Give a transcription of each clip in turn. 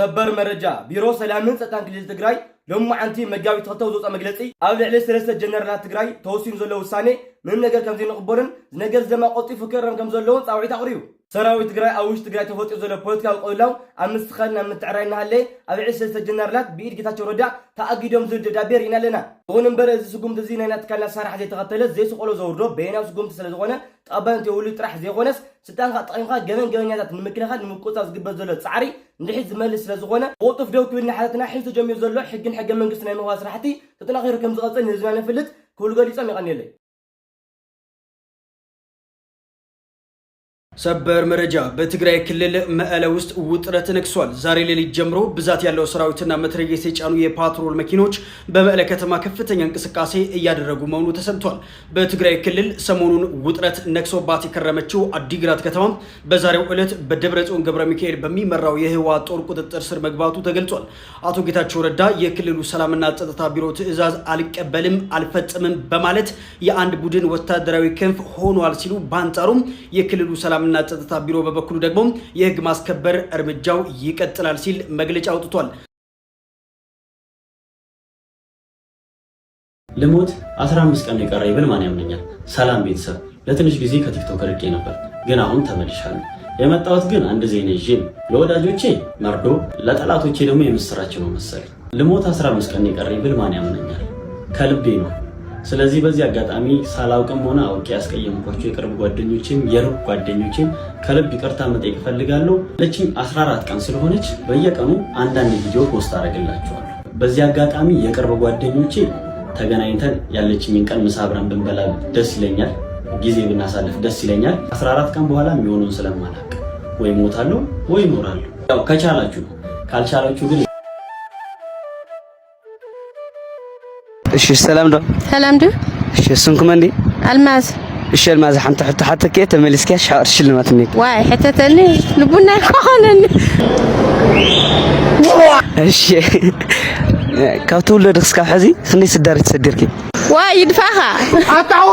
ሰበር መረጃ ቢሮ ሰላምን ጸጥታን ክልል ትግራይ ለሙዓንቲ መጋቢ ተኸተው ዘውፃ መግለጺ ኣብ ልዕሊ ሰለስተ ጀነራላት ትግራይ ተወሲኑ ዘሎ ውሳኔ ምንም ነገር ከም ዘይንቕበልን ነገር ዘማቆጢ ፍክርን ከም ዘለውን ጻውዒት ኣቕሪቡ ሰራዊት ትግራይ ኣብ ውሽጢ ትግራይ ተፈጢሩ ዘሎ ፖለቲካዊ ቆላው ኣብ ምስትኸልና ምትዕራይና ሃለ ኣብ ልዕሊ ሰለስተ ጀነራላት ብኢድ ጌታቸው ረዳ ተኣጊዶም ዝብል ደብዳቤ ሪኢና ኣለና ይኹን እምበር እዚ ስጉምቲ እዚ ናይ ናትካልና ሳራሕ ዘይተኸተለ ዘይስቆሎ ዘውርዶ በየናዊ ስጉምቲ ስለ ዝኾነ ተቐባልነት የብሉ ጥራሕ ዘይኾነስ ስልጣንካ ጠቒምካ ገበንገበኛታት ንምክልኻል ንምቁፅፃር ዝግበር ዘሎ ፃዕሪ ንድሒት ዝመልስ ስለ ዝኾነ ብቕልጡፍ ደው ክብልና ሓተትና ሒዙ ተጀሚሩ ዘሎ ሕግን ሕገ መንግስቲ ናይ ምኽባር ስራሕቲ ተጠናኺሩ ከም ዝቐፅል ንህዝብና ነፍልጥ ክብሉ ገሊፆም ይቐኒየለይ ሰበር መረጃ በትግራይ ክልል መቀለ ውስጥ ውጥረት ነግሷል። ዛሬ ሌሊት ጀምሮ ብዛት ያለው ሰራዊትና መትረየስ የጫኑ የፓትሮል መኪኖች በመቀለ ከተማ ከፍተኛ እንቅስቃሴ እያደረጉ መሆኑ ተሰምቷል። በትግራይ ክልል ሰሞኑን ውጥረት ነግሶባት የከረመችው አዲግራት ከተማ በዛሬው ዕለት በደብረጽዮን ገብረ ሚካኤል በሚመራው የህወሓት ጦር ቁጥጥር ስር መግባቱ ተገልጿል። አቶ ጌታቸው ረዳ የክልሉ ሰላምና ጸጥታ ቢሮ ትዕዛዝ አልቀበልም አልፈጽምም በማለት የአንድ ቡድን ወታደራዊ ክንፍ ሆኗል ሲሉ ባንጻሩም የክልሉ ሰላምና ጸጥታ ቢሮ በበኩሉ ደግሞ የህግ ማስከበር እርምጃው ይቀጥላል ሲል መግለጫ አውጥቷል። ለሞት 15 ቀን የቀረኝ ብል ማን ያምነኛል? ሰላም ቤተሰብ፣ ለትንሽ ጊዜ ከቲክቶክ ርቄ ነበር፣ ግን አሁን ተመልሻለሁ። የመጣሁት ግን አንድ ዜና ይዤ ነው። ለወዳጆቼ መርዶ፣ ለጠላቶቼ ደግሞ የምስራች ነው መሰል። ለሞት 15 ቀን የቀረኝ ብል ማን ያምነኛል? ከልቤ ነው። ስለዚህ በዚህ አጋጣሚ ሳላውቅም ሆነ አውቄ ያስቀየምኳቸው የቅርብ ጓደኞቼም የሩቅ ጓደኞቼም ከልብ ይቅርታ መጠየቅ ፈልጋለሁ። ለቺም 14 ቀን ስለሆነች በየቀኑ አንዳንድ ቪዲዮ ፖስት አደርግላችኋለሁ። በዚህ አጋጣሚ የቅርብ ጓደኞቼ ተገናኝተን ያለችኝን ቀን ምሳ አብረን ብንበላ ደስ ይለኛል፣ ጊዜ ብናሳልፍ ደስ ይለኛል። 14 ቀን በኋላ የሚሆነውን ስለማላውቅ ወይ ሞታለሁ ወይ እኖራለሁ። ያው ከቻላችሁ ካልቻላችሁ ግን እሺ ሰላም ዶ እሺ ስንኩም እንዴ አልማዝ እሺ አልማዝ حتى كده تملسك شعر ሽልማት ነው ዋይ حتتኒ ልቡና ይኮነን እሺ ካብ ትውልድ እስካብ ሕዚ ክንደይ ስዳር ተሰዲርኪ ዋይ ይድፋኻ አጣው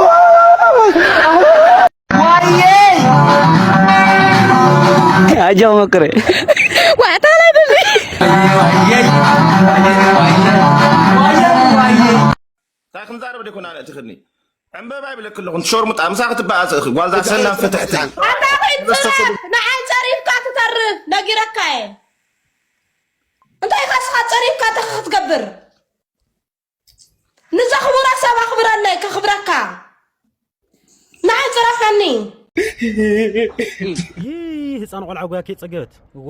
ዋይ አጃው መከረ ዋይ ታላይ ደሊ تاخن زارب ديكون على تخني عم باي بلك كلهم شور مطعم ساعه تبع اسخ والذات سلام فتحتها نعم صريف كاتر نغيركاي انت يخص صريف كاتر تكبر نزا خبر حساب خبر الله كخبرك نعم صرفني ህፃን ቆልዓ ጓኪ ፀገበት እዎ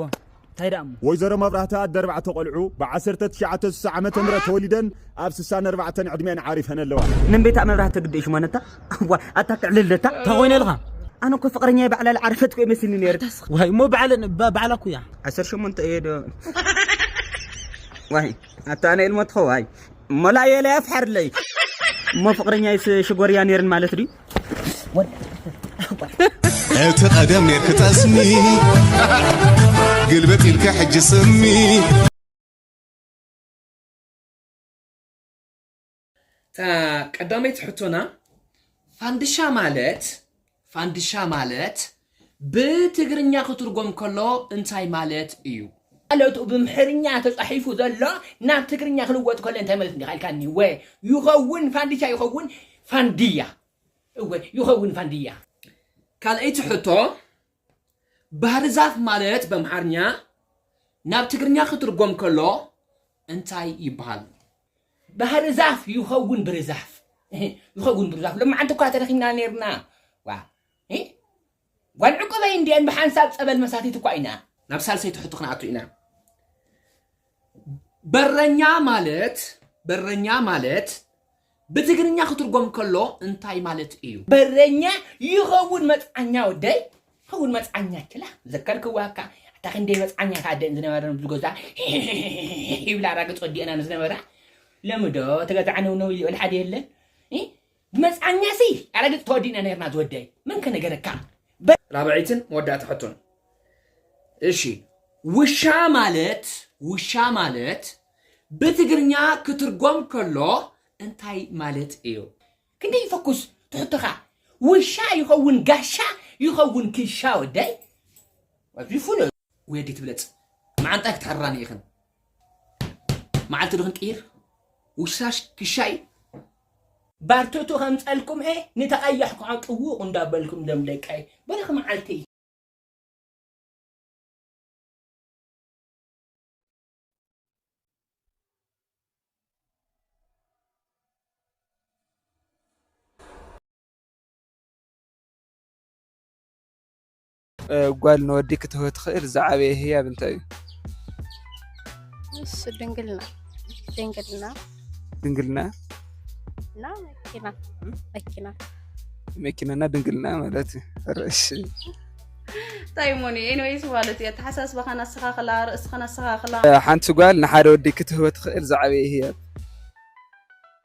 ታይዳም ወይዘሮ መብራህታ ደርባዕተ ቆልዑ በ1960 ዓመተ ምህረት ተወሊደን ኣብ 64 ዕድሜን ዓሪፈን ኣለዋ ምን ቤታ መብራህታ ግዴሽ ማነታ አታክዕልልታ ተቆይነልኻ አነ እኮ ፍቅረኛ ባዕላል ዓርፈት ኮ ይመስልኒ ነይር ወይ ሞ ባዕላኩ ያ 18 እየዶ ወይ አታነ ilmoት ኸዋይ ሞላየ ላይ አፍሐርለይ ሞ ፍቅረኛ ሽጎርያ ነይርን ማለት ዲ اتقدم نيرك تسمي قلبك لك حج سمي تا قداميت حطونا فاندشا مالت بتغرنيا كترغم كلو انتاي مالت ايو قالتو بمحرنيا تصحيفو زلا ناب تغرنيا خلوت كل انتاي مالت قالكاني وي يخون فاندشا يخون فانديا وي يخون فانديا ካልአይቲ ሕቶ ባህር ዛፍ ማለት በመሓርኛ ናብ ትግርኛ ክትርጎም ከሎ እንታይ ይባሃል? ባህር ዛፍ ይኸውን ብርዛፍ ለማዓንተ እኳ ተረኺና ነርና ዋ ወልዕቁበይ እንዲአን ብሓንሳብ ፀበል መሳቲት እኳ ኢና ናብ ሳልሰይቲ ሕቶ ክንኣቱ ኢና በረኛ ማለት بتغرنيا خطرغم كلو انتاي مالت ايو برنيا يخون مصانيا وداي خون مصانيا كلا ذكرك واكا حتى خندي مصانيا كادن زنبرن بزغوزا يبلا راغص ودي انا زنبرا لمدو تغتعنو نو الحد يله مصانيا سي راغص تودينا نيرنا زوداي من كنغركا رابعيتن ودات حطون እሺ ውሻ ማለት በትግርኛ ክትርጎም ከሎ እንታይ ማለት እዩ ክንደይ ይፈኩስ ትሕተኻ ውሻ ይኸውን ጋሻ ይኸውን ክሻ ወዳይ ወዚፉን ወዲ ትብለጽ معنتك تحراني يخن معلت دخن قير وشاش كشاي بارتوتو خمسالكم ايه نتقيحكم عن قوق ندابلكم دملكاي بلخ معلتي قال نوديك تهوت خير زعبي هي بنتي بس دنقلنا لا مكينا دنقلنا مالتي الرش طيموني انويس والتي تحسس بخنا السخاخلا رأس خنا السخاخلا حانت قال نحار وديك تهوت خير زعبي هي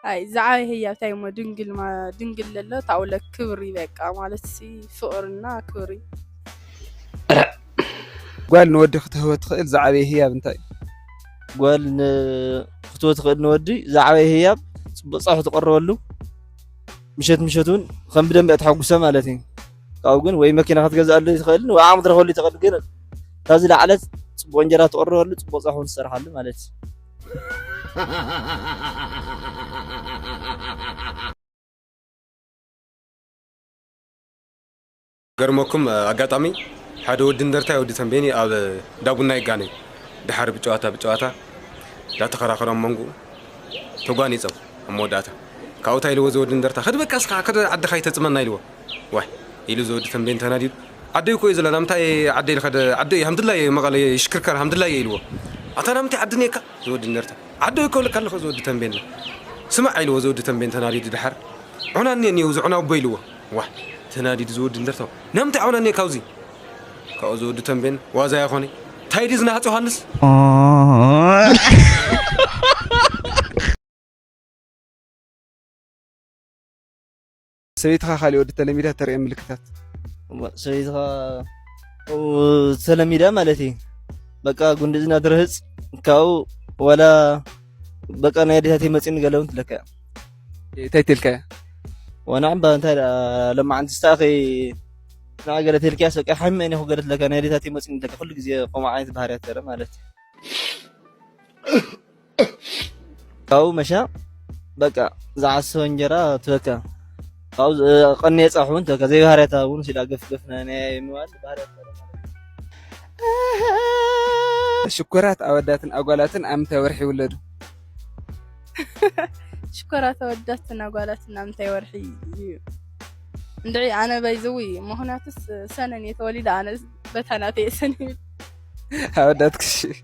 هاي زعبي هي تايمو دنقل لله تعول كبري بقى مالتي فقرنا كبري قال نوديك تهوت خير زعبي هي بنتي قال فتوت خير نودي زعبي هي بصح تقربلو مشتون خم بدم اتحقسه مالتي او ግን ወይ መኪና ክትገዛልኝ ትኽእል ወይ ዓመት ረኸሉ ትኽእል ግን ታዚ ለዓለት ጽቡቕ እንጀራ ትቆርበሉ ጽቡቕ ጻሕውን ትሰርሓሉ ማለት ገርሞኩም አጋጣሚ ሓደ ወዲ እንደርታ ወዲ ተንቤኒ ኣብ ዳቡና ይጋነይ ድሓር ብጨዋታ ዳተኸራኸሮም መንጉ ተጓኒ ጸብ እሞዳታ ካውታ ኢልዎ ዘወዲ እንደርታ ኸድ በቃስ ከደ ዓድኻ ይተጽመና ኢልዎ ዋይ إلو زود تنبين تناديل عدي كويس لنا متى عدي الخد عدي الحمد لله مقالة يشكرك الحمد لله يلو أتانا متى عدني كا زود النرتا عدي كل كله زود تنبين سمع إلو زود تنبين تناديل الدحر عنا ني وزعنا وبيلو واه تناديل زود النرتا نمتى عنا ني كاوزي كاو زود تنبين وازا يا خوني تايدي زنا هاتو هانس سويتها خالي ود تلميذها ترى ملكتات سويتها وتلميذها مالتي بقى غندزنا درهص كاو ولا بقى ناديتي مصين قالون لك تايتلك وانا عم انت لما عند استاخي انا قالت لك يا سوق حمني هو قالت لك ناديتي مصين لك كل غزي قوم عايز بحريات ترى مالتي كاو مشى بقى زعسو انجرا توكا أو قنية صحون تك زي بحريتها ون سيدا قفنا نوال بحريتها شكرات أوداتن أقولاتن أم تورحي ولدو شكرات أوداتن أقولاتن أم تورحي ندعي أنا بيزوي ما هنا سنة يتولد أنا بتهناتي سنة أوداتك شيء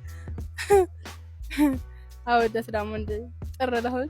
أودات دامون دي ترى لهون